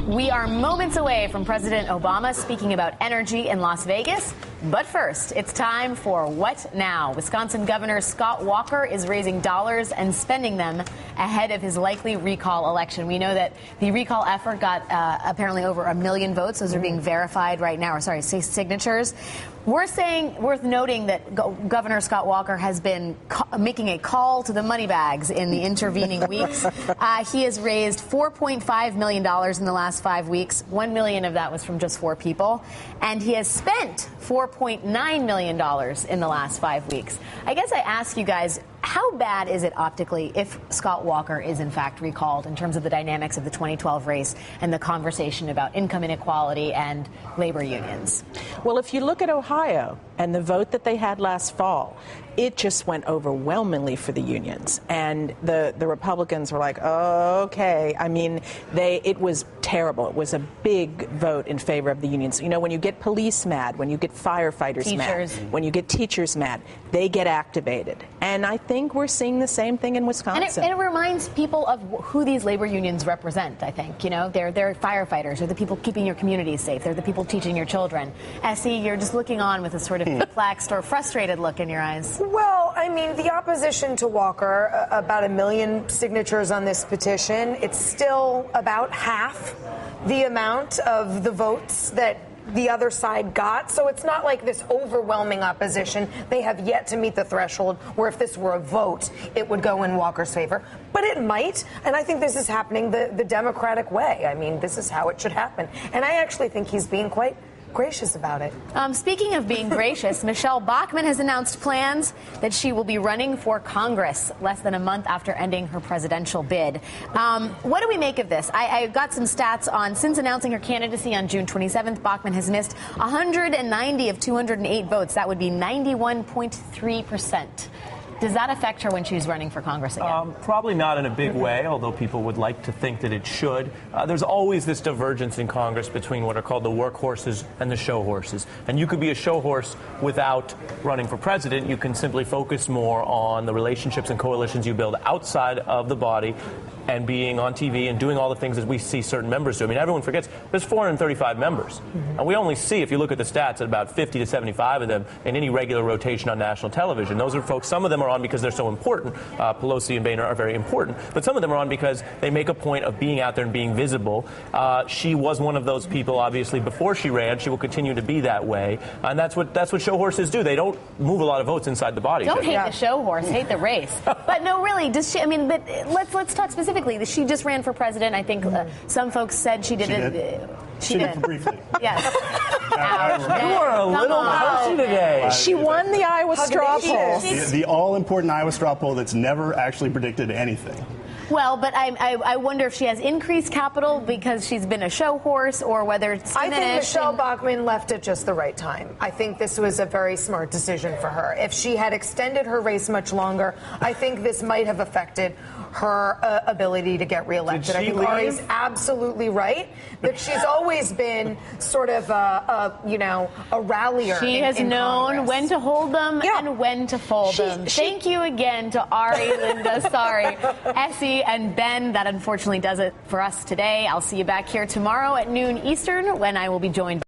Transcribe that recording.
We are moments away from President Obama speaking about energy in Las Vegas. But first, it's time for What Now? Wisconsin Governor Scott Walker is raising dollars and spending them ahead of his likely recall election. We know that the recall effort got apparently over 1 million votes. Those are being verified right now, signatures. Worth noting that Governor Scott Walker has been making a call to the money bags in the intervening weeks. He has raised $4.5 million in the last 5 weeks. 1 million of that was from just 4 people. And he has spent $4.9 million in the last 5 weeks. I guess I ask you guys, how bad is it optically if Scott Walker is in fact recalled in terms of the dynamics of the 2012 race and the conversation about income inequality and labor unions? Well, if you look at Ohio and the vote that they had last fall, it just went overwhelmingly for the unions. And the Republicans were like, oh, okay. I mean, it was terrible. It was a big vote in favor of the unions. You know, when you get police mad, when you get firefighters mad, when you get teachers mad, they get activated. And I think we're seeing the same thing in Wisconsin. And it reminds people of who these labor unions represent, I think. You know, they're firefighters. They're the people keeping your communities safe. They're the people teaching your children. Essie, you're just looking on with a sort of perplexed or frustrated look in your eyes. Well, I mean, the opposition to Walker, about 1 million signatures on this petition. It's still about half the amount of the votes that the other side got. So it's not like this overwhelming opposition. They have yet to meet the threshold where if this were a vote, it would go in Walker's favor. But it might. And I think this is happening the Democratic way. I mean, this is how it should happen. And I actually think he's being quite gracious about it. Speaking of being gracious, Michelle Bachmann has announced plans that she will be running for Congress less than a month after ending her presidential bid. What do we make of this? I got some stats on, since announcing her candidacy on June 27th, Bachmann has missed 190 of 208 votes. That would be 91.3%. Does that affect her when she's running for Congress again? Probably not in a big way, although people would like to think that it should. There's always this divergence in Congress between what are called the workhorses and the show horses. And you could be a show horse without running for president. You can simply focus more on the relationships and coalitions you build outside of the body and being on TV and doing all the things that we see certain members do. I mean, everyone forgets there's 435 members. And we only see, if you look at the stats, about 50 to 75 of them in any regular rotation on national television. Those are folks, some of them are on because they're so important. Pelosi and Boehner are very important. But some of them are on because they make a point of being out there and being visible. She was one of those people, obviously, before she ran. She will continue to be that way. And that's what show horses do. They don't move a lot of votes inside the body. Don't hate the show horse, hate the race. But no, really, does she, I mean, but let's talk specifically. She just ran for president. I think some folks said she didn't. She did briefly. Yes. You are a little pussy today. She won the Iowa straw poll. The all-important Iowa straw poll that's never actually predicted anything. Well, but I wonder if she has increased capital because she's been a show horse, or whether it's diminished. I think Michelle Bachmann left at just the right time. I think this was a very smart decision for her. If she had extended her race much longer, I think this might have affected her ability to get reelected. I think Ari's absolutely right that she's always been sort of a rallier. She has known Congress. when to hold them and when to fold them. Thank you again to Ari, Linda, Essie, and Ben. That unfortunately does it for us today. I'll see you back here tomorrow at noon Eastern when I will be joined by